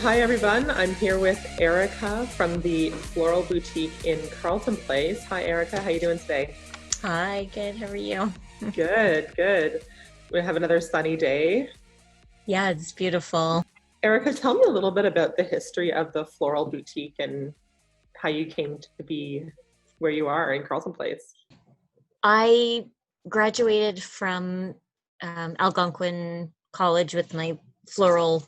Hi everyone, I'm here with Erica from the Floral Boutique in Carleton Place. Hi Erica, how you doing today? Hi, good. How are you? Good, good. We have another sunny day. Yeah, it's beautiful. Erica, tell me a little bit about the history of the Floral Boutique and how you came to be where you are in Carleton Place. I graduated from Algonquin College with my floral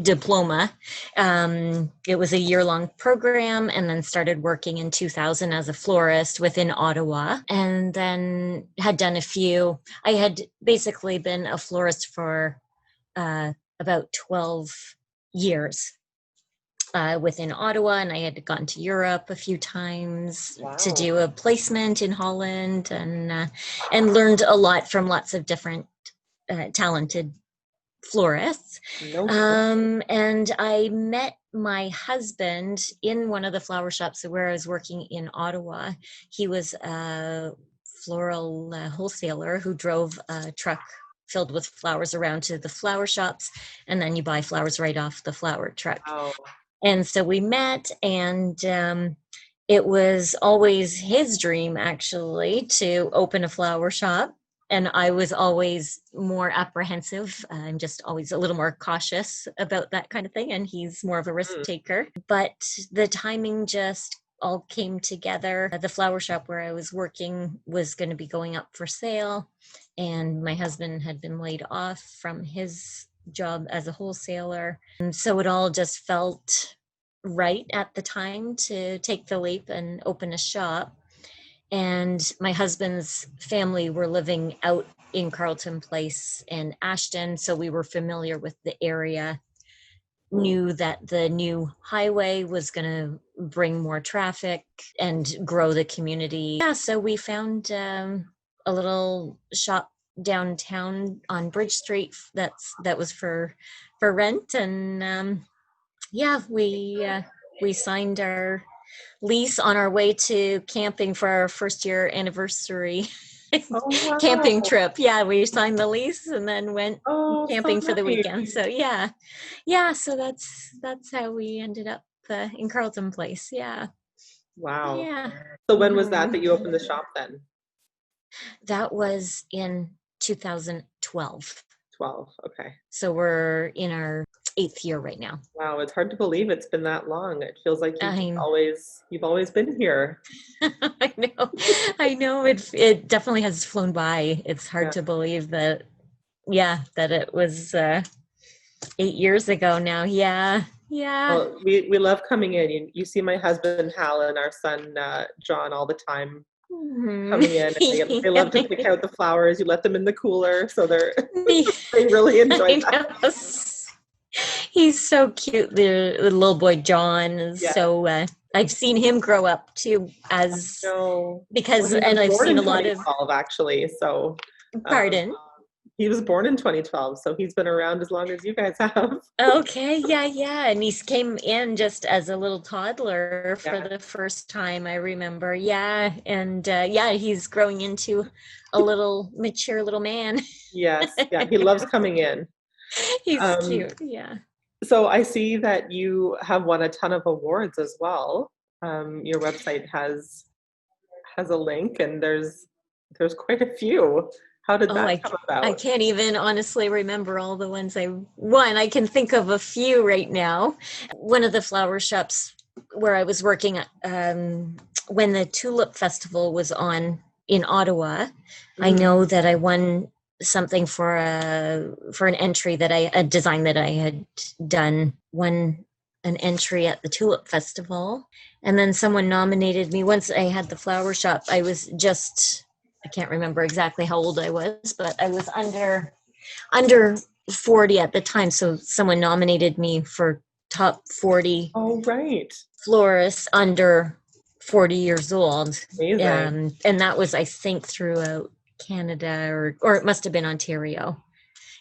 diploma. It was a year-long program, and then started working in 2000 as a florist within Ottawa, and then had done a few. I had basically been a florist for uh, about 12 years. Within Ottawa, and I had gone to Europe a few times to Wow. do a placement in Holland, and learned a lot from lots of different talented florists. No kidding. And I met my husband in one of the flower shops where I was working in Ottawa. He was a floral wholesaler who drove a truck filled with flowers around to the flower shops, and then you buy flowers right off the flower truck. Wow. And so we met, and it was always his dream, actually, to open a flower shop. And I was always more apprehensive. I'm just always a little more cautious about that kind of thing. And he's more of a risk Mm. taker. But the timing just all came together. The flower shop where I was working was going to be going up for sale. And my husband had been laid off from his job as a wholesaler. And so it all just felt right at the time to take the leap and open a shop. And my husband's family were living out in Carleton Place and Ashton, so we were familiar with the area, knew that the new highway was going to bring more traffic and grow the community. Yeah, so we found a little shop downtown on Bridge Street that was for rent, and yeah, we signed our lease on our way to camping for our first year anniversary Oh camping wow. trip. Yeah, we signed the lease and then went Oh, so camping for the nice. weekend. So yeah. So that's how we ended up in Carleton Place. Yeah, Wow. yeah. So when was that hmm that you opened the shop then? That was in 2012. 12. Okay. So we're in our eighth year right now. Wow, it's hard to believe it's been that long. It feels like I you've always been here. I know. I know it definitely has flown by. It's hard Yeah. to believe that, yeah, that it was 8 years ago now. Yeah. Yeah. Well, we love coming in. You see my husband Hal and our son John all the time Mhm. coming in. And they love to pick out the flowers. You let them in the cooler, so they really enjoy I that. know. He's so cute. The little boy John is Yeah. so I've seen him grow up too, as No. Well, because he was and I've born seen in a lot of 2012 actually. So um, pardon. he was born in 2012, so he's been around as long as you guys have. Okay, yeah. And he came in just as a little toddler for Yeah. the first time, I remember. Yeah, and yeah, he's growing into a little mature little man. Yes. Yeah. He loves coming in. He's Um, cute. Yeah. So I see that you have won a ton of awards as well. Your website has a link, and there's quite a few. How did Oh, that I come I about? can't even honestly remember all the ones I won. I can think of a few right now. One of the flower shops where I was working when the Tulip Festival was on in Ottawa, I Mm, know that I won something for an entry that a design that I had done. Won an entry at the Tulip Festival, and then someone nominated me. Once I had the flower shop, I can't remember exactly how old I was, but I was under 40 at the time. So someone nominated me for top 40 oh, right. florists under 40 years old. Amazing. And that was, I think, throughout Canada, or it must have been Ontario.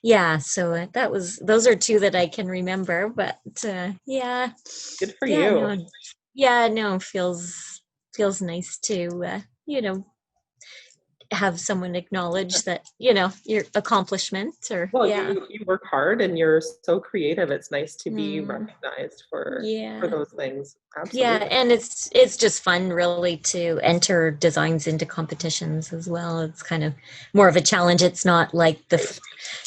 Yeah, so those are two that I can remember, but yeah, Good for yeah, you. no, yeah, no, feels nice to, you know, have someone acknowledge that, your accomplishment or Well, yeah. you work hard and you're so creative. It's nice to be Mm, recognized for yeah. those things. Yeah, Absolutely. and it's just fun really to enter designs into competitions as well. It's kind of more of a challenge. It's not like Right.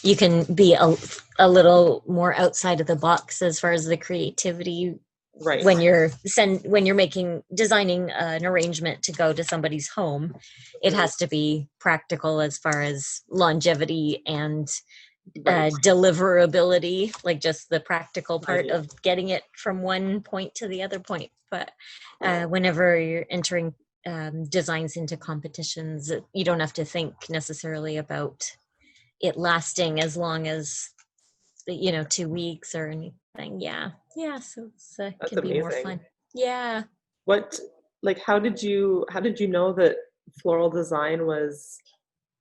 you can be a little more outside of the box as far as the creativity Right. when you're designing an arrangement to go to somebody's home. It Mhm. has to be practical as far as longevity and Right. deliverability, like just the practical part Right. of getting it from one point to the other point. But whenever you're entering designs into competitions, you don't have to think necessarily about it lasting as long as 2 weeks or anything. Yeah, so it's That's can be more amazing. fun. Yeah. What, like, how did you know that floral design was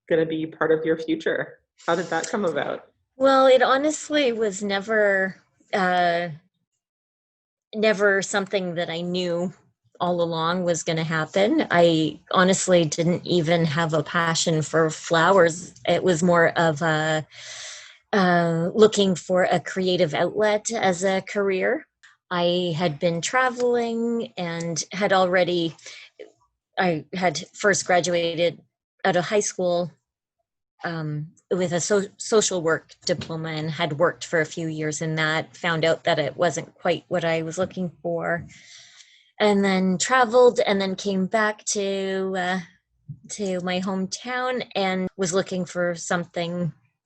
gonna be part of your future? How did that come about? Well, it honestly was uh never something that I knew all along was going to happen. I honestly didn't even have a passion for flowers. It was more of a looking for a creative outlet as a career. I had been traveling and I had first graduated out of high school with a social work diploma and had worked for a few years in that, found out that it wasn't quite what I was looking for, and then traveled and then came back to my hometown and was looking for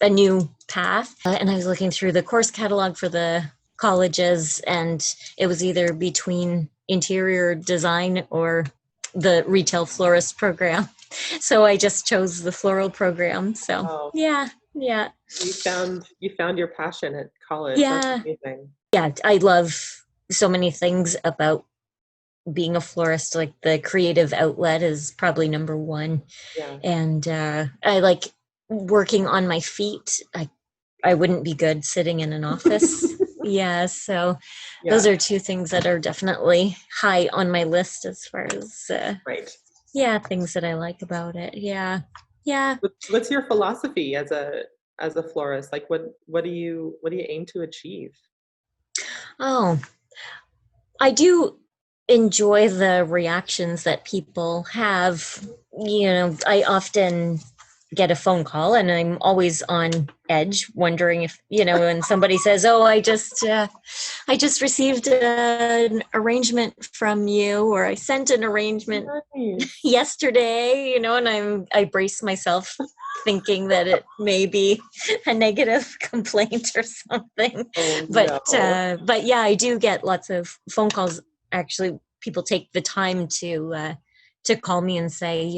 a new path. And I was looking through the course catalog for the colleges, and it was either between interior design or the retail florist program. So I just chose the floral program. So Oh, yeah, you found your passion at college. That's yeah, amazing. yeah. I love so many things about being a florist. Like the creative outlet is probably number one, Yeah. and I like working on my feet. I wouldn't be good sitting in an office. Yeah, so those Yeah, are two things that are definitely high on my list as far as right. yeah, things that I like about it. Yeah. Yeah. What's your philosophy as a florist? Like, what do you aim to achieve? Oh, I do enjoy the reactions that people have. I often get a phone call and I'm always on edge wondering if, when somebody says, "Oh, I just received an arrangement from you," or "I sent an arrangement Nice. yesterday," and I brace myself thinking that it may be a negative complaint or something. Oh, But no. yeah, I do get lots of phone calls. Actually, people take the time to call me and say,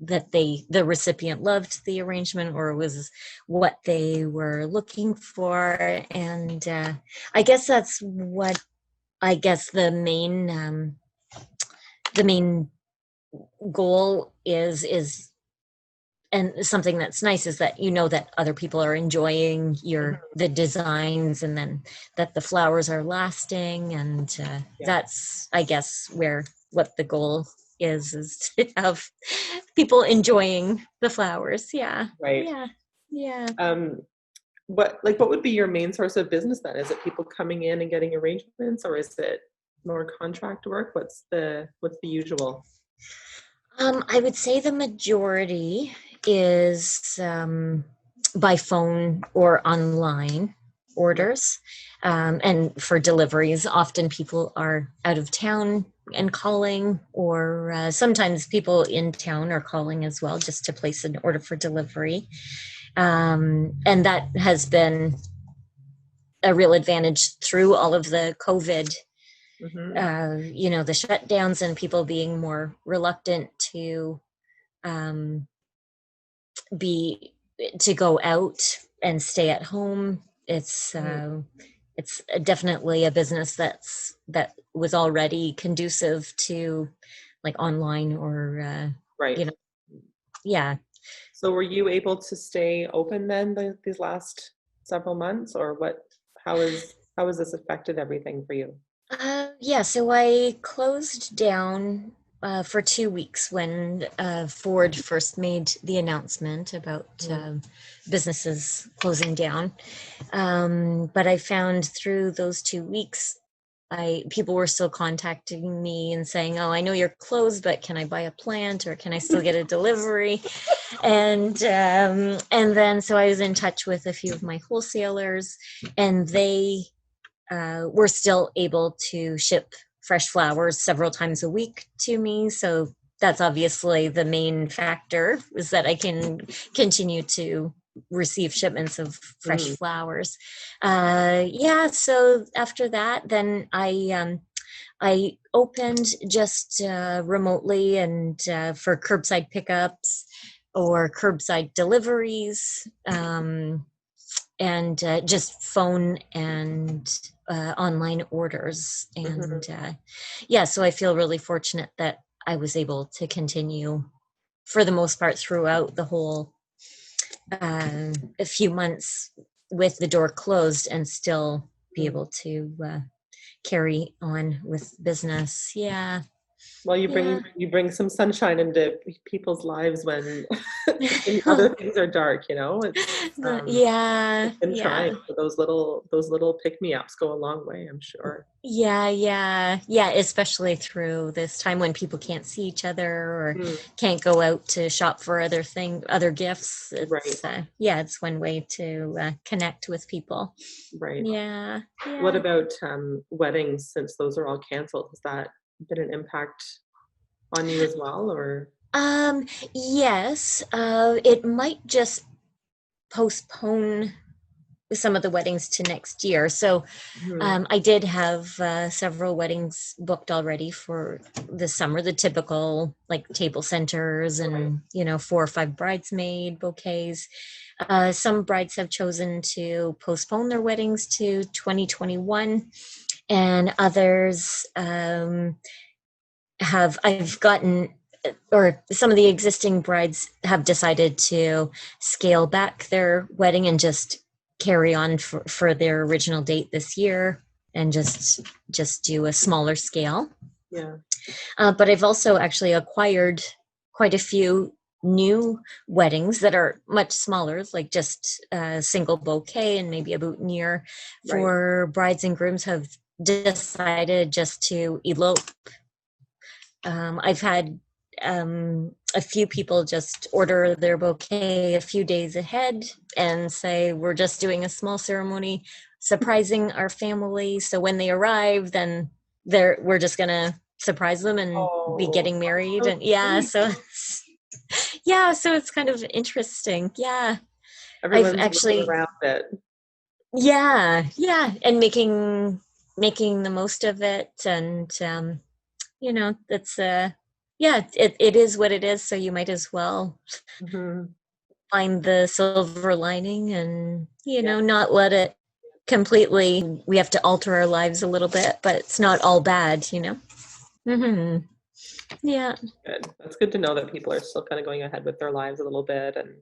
that the recipient loved the arrangement or it was what they were looking for. And I guess that's what I guess the main goal is, and something that's nice is that that other people are enjoying Mhm. the designs, and then that the flowers are lasting, and Yeah, that's I guess where what the goal is to have people enjoying the flowers. Yeah. right. Yeah. Yeah. Um, what would be your main source of business then? Is it people coming in and getting arrangements, or is it more contract work? What's the usual? I would say the majority is by phone or online Mhm. orders. And for deliveries, often people are out of town and calling, or sometimes people in town are calling as well just to place an order for delivery. And that has been a real advantage through all of the COVID, Mhm. the shutdowns and people being more reluctant um, be to go out and stay at home. Mhm. It's definitely a business that was already conducive to like online or Right. you know yeah. So were you able to stay open then these last several months, or how has this affected everything for you? Yeah, so I closed down for 2 weeks when Ford first made the announcement about businesses closing down. But I found through those 2 weeks, people were still contacting me and saying, "Oh, I know you're closed, but can I buy a plant or can I still get a delivery?" And then so I was in touch with a few of my wholesalers, and they were still able to ship fresh flowers several times a week to me. So that's obviously the main factor, is that I can continue to receive shipments of fresh flowers. Yeah. So after that, then I opened just remotely and for curbside pickups or curbside deliveries, and just phone and online orders. And yeah, so I feel really fortunate that I was able to continue for the most part throughout the whole a few months with the door closed and still be able to carry on with business. Yeah. Well, Yeah. you bring some sunshine into people's lives when when other things are dark, you know? Yeah. It's been Yeah. trying, but those little pick-me-ups go a long way, I'm sure. Yeah, especially through this time when people can't see each other or Mm, can't go out to shop for other gifts. right, Yeah, it's one way to connect with people. right. Yeah, What yeah. about, weddings, since those are all canceled? Has that been an impact on you as well, or Yes, it might just postpone some of the weddings to next year. So Mhm, I did have several weddings booked already for the summer, the typical like table centers right. and, 4 or 5 bridesmaid bouquets. Some brides have chosen to postpone their weddings to 2021, and others I've gotten, or some of the existing brides have decided to scale back their wedding and just carry on for their original date this year and just do a smaller scale. Yeah. But I've also actually acquired quite a few new weddings that are much smaller, like just a single bouquet and maybe a boutonniere, Right. for brides and grooms have decided just to elope. I've had a few people just order their bouquet a few days ahead and say, "We're just doing a small ceremony, surprising our family. So when they arrive, then we're just gonna surprise them and be Oh, getting married." so And yeah, sweet. so yeah, so it's kind of interesting. Yeah, I've Everyone's working actually, around it. yeah, and making the most of it. And that's yeah, it is what it is, so you might as well Mhm. find the silver lining and Yeah, not let it completely, we have to alter our lives a little bit, but it's not all bad. Hmm. Yeah. good. That's good to know that people are still kinda going ahead with their lives a little bit and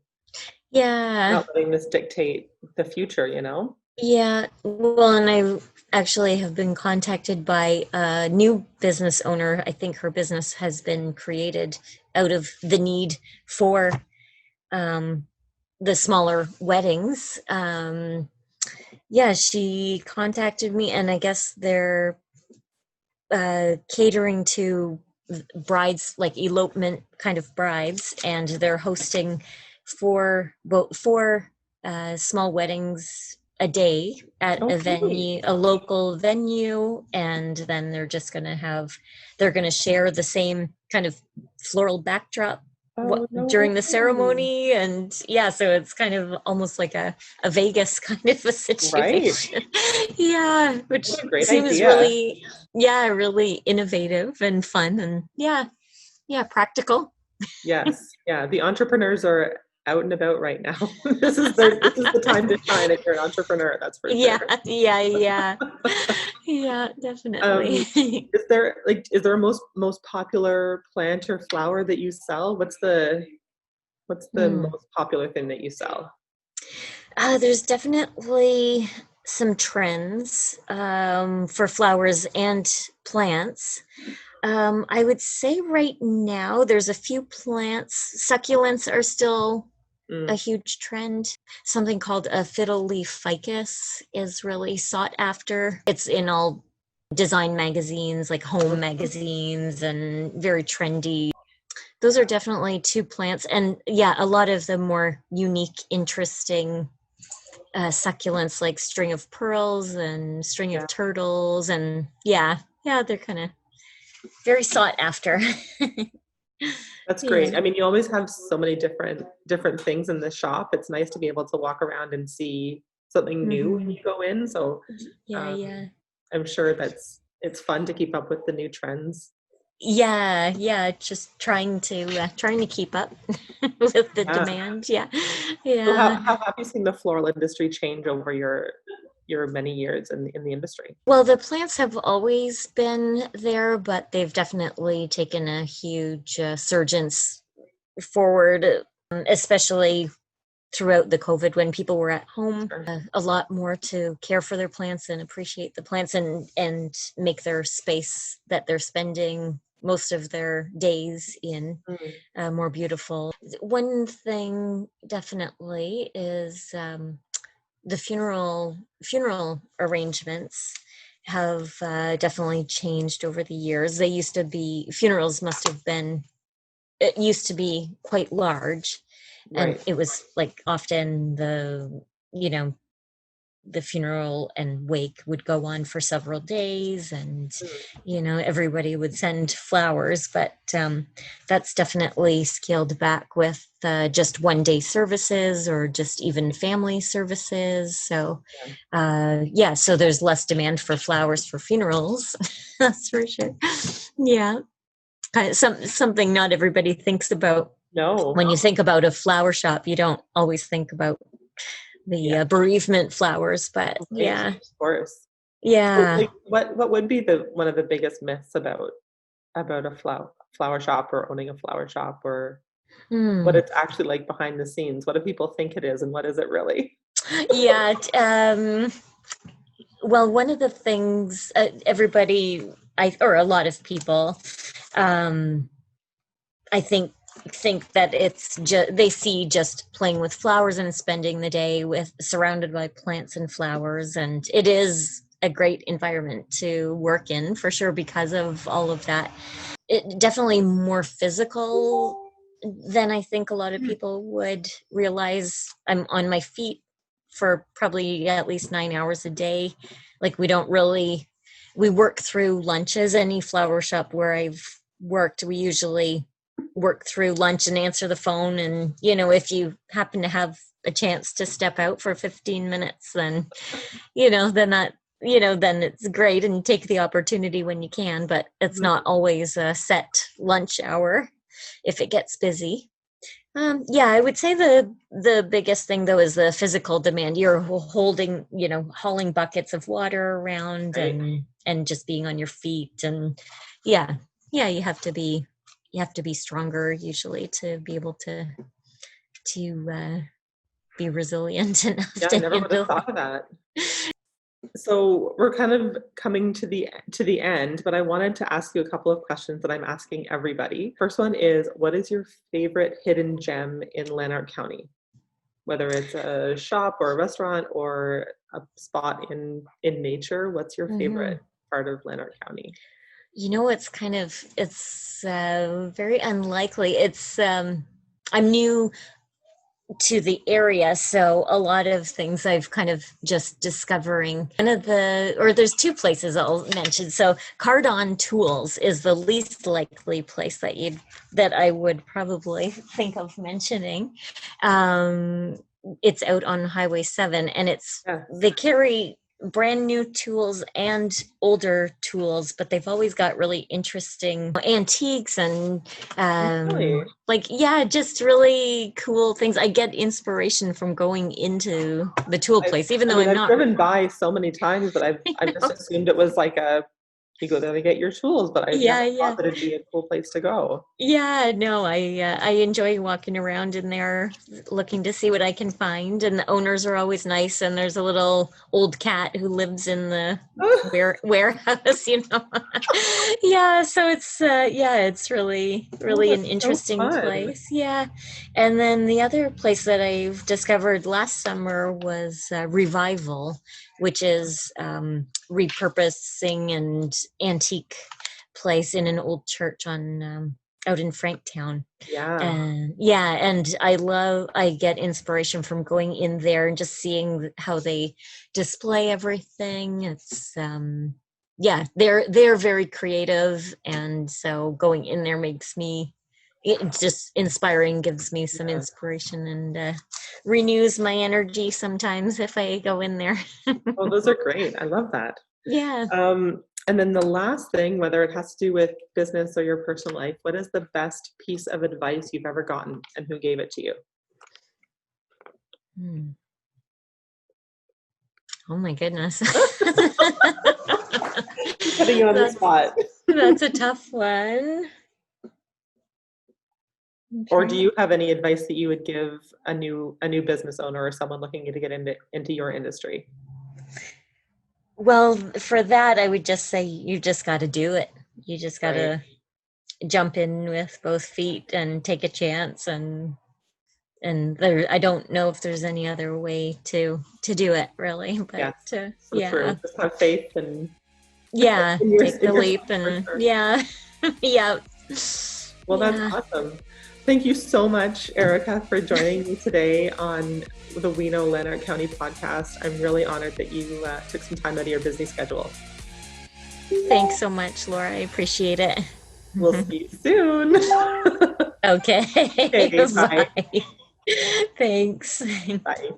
Yeah. not letting this dictate the future, you know? Yeah, well, and I actually have been contacted by a new business owner. I think her business has been created out of the need for um, the smaller weddings. Yeah, she contacted me, and I guess they're catering to brides, like elopement kind of brides, and they're hosting four small weddings a day at Okay. a local venue, and then they're going to share the same kind of floral backdrop Oh, no during the way. ceremony. And yeah, so it's kind of almost like a Vegas kind of a Right. situation. Yeah, which What a great seems idea. really, yeah, really innovative and fun, and yeah, practical. Yes. Yeah, the entrepreneurs are out and about right now. This is the time to shine if you're an entrepreneur, that's for Yeah, sure. yeah. Yeah, Um, definitely. is there a most popular plant or flower that you sell? What's the Mm. most popular thing that you sell? There's definitely some trends for flowers and plants. I would say right now there's a few plants. Succulents are still a Mm. huge trend. Something called a fiddle leaf ficus is really sought after. It's in all design magazines, like home magazines, and very trendy. Those are definitely two plants. And yeah, a lot of the more unique, interesting succulents like string of pearls and string Yeah, of turtles. And yeah, they're kind of very sought after. that's Yeah. great. I mean, you always have so many different things in the shop. It's nice to be able to walk around and see something new when Hmm. you go in. So Yeah, um, yeah. I'm sure it's fun to keep up with the new trends. Yeah, just trying to keep up with the Yeah. demand. Yeah. So Yeah. how have you seen the floral industry change over your many years in the industry? Well, the plants have always been there, but they've definitely taken a huge surgence forward, especially throughout the COVID when people were at home. Sure. A lot more to care for their plants and appreciate the plants and make their space that they're spending most of their days in Mm. more beautiful. One thing definitely is the funeral arrangements have definitely changed over the years. They used to be funerals must have been it used to be quite large, and Right. it was like often you know the funeral and wake would go on for several days, and Mm. everybody would send flowers, but that's definitely scaled back with just 1 day services or just even family services. So Yeah. yeah, so there's less demand for flowers for funerals. That's for sure. Yeah, something not everybody thinks about. No. When you think about a flower shop, you don't always think about the Yeah. bereavement flowers, but Right. yeah, Of course. So, yeah. like, what would be the one of the biggest myths about a flower shop or owning a flower shop or what Hmm. it's actually like behind the scenes? What do people think it is, and what is it really? Yeah. Well, one of the things everybody, or a lot of people, um, I think that it's just they see just playing with flowers and spending the day with surrounded by plants and flowers, and it is a great environment to work in for sure because of all of that. It definitely more physical than I think a lot of people would realize. I'm on my feet for probably at least 9 hours a day. Like we work through lunches. Any flower shop where I've worked, we usually work through lunch and answer the phone. And, if you happen to have a chance to step out for 15 minutes, then then then it's great and take the opportunity when you can, but it's not Mhm. always a set lunch hour if it gets busy. Yeah, I would say the biggest thing though is the physical demand. You're holding, hauling buckets of water around Right. and just being on your feet, and yeah, yeah, you have to be stronger usually to be able to be resilient enough Yeah, I to never would have handle. thought of that. So we're kind of coming to the end, but I wanted to ask you a couple of questions that I'm asking everybody. First one is, what is your favorite hidden gem in Lanark County? Whether it's a shop or a restaurant or a spot in nature, what's your Mhm. favorite part of Lanark County? It's very unlikely. I'm new to the area, so a lot of things I've kind of just discovering. There's two places I'll mention. So Cardon Tools is the least likely place that I would probably think of mentioning. Um, it's out on Highway 7, and Yes. they carry brand new tools and older tools, but they've always got really interesting antiques and Really? yeah, just really cool things. I get inspiration from going into the tool I place, even I though mean, I'm I've not. driven by so many times, but I've just assumed it was like a you go there to get your tools, but I Yeah, never yeah. thought that it'd be a cool place to go. Yeah, no, I enjoy walking around in there looking to see what I can find, and the owners are always nice, and there's a little old cat who lives in the warehouse, you know. Yeah, so it's yeah, it's really Oh, really an that's so interesting fun. place. Yeah. And then the other place that I've discovered last summer was Revival, which is repurposing and antique place in an old church on out in Franktown. Yeah. And yeah, and I get inspiration from going in there and just seeing how they display everything. It's yeah, they're very creative, and so going in there makes me, it's just inspiring, gives me some Yeah. inspiration, and renews my energy sometimes if I go in there. Oh, those are great. I love that. Yeah. And then the last thing, whether it has to do with business or your personal life, what is the best piece of advice you've ever gotten and who gave it to you? Hmm. Oh my goodness. Putting you on the That's spot. that's a tough one. I'm Or do trying. you have any advice that you would give a new business owner or someone looking to get into your industry? Well, for that, I would just say you just got to do it. You just got Right. to jump in with both feet and take a chance, and there, I don't know if there's any other way to do it really, but Yes. So yeah. true. Just have faith and Yeah, take in the yourself leap, for and sure. yeah. Yeah. Well, that's Yeah. awesome. Thank you so much, Erica, for joining me today on the We Know Lanark County podcast. I'm really honored that you took some time out of your busy schedule. Thanks so much, Laura. I appreciate it. We'll see you soon. Okay. Okay, bye. Bye. Thanks. Bye.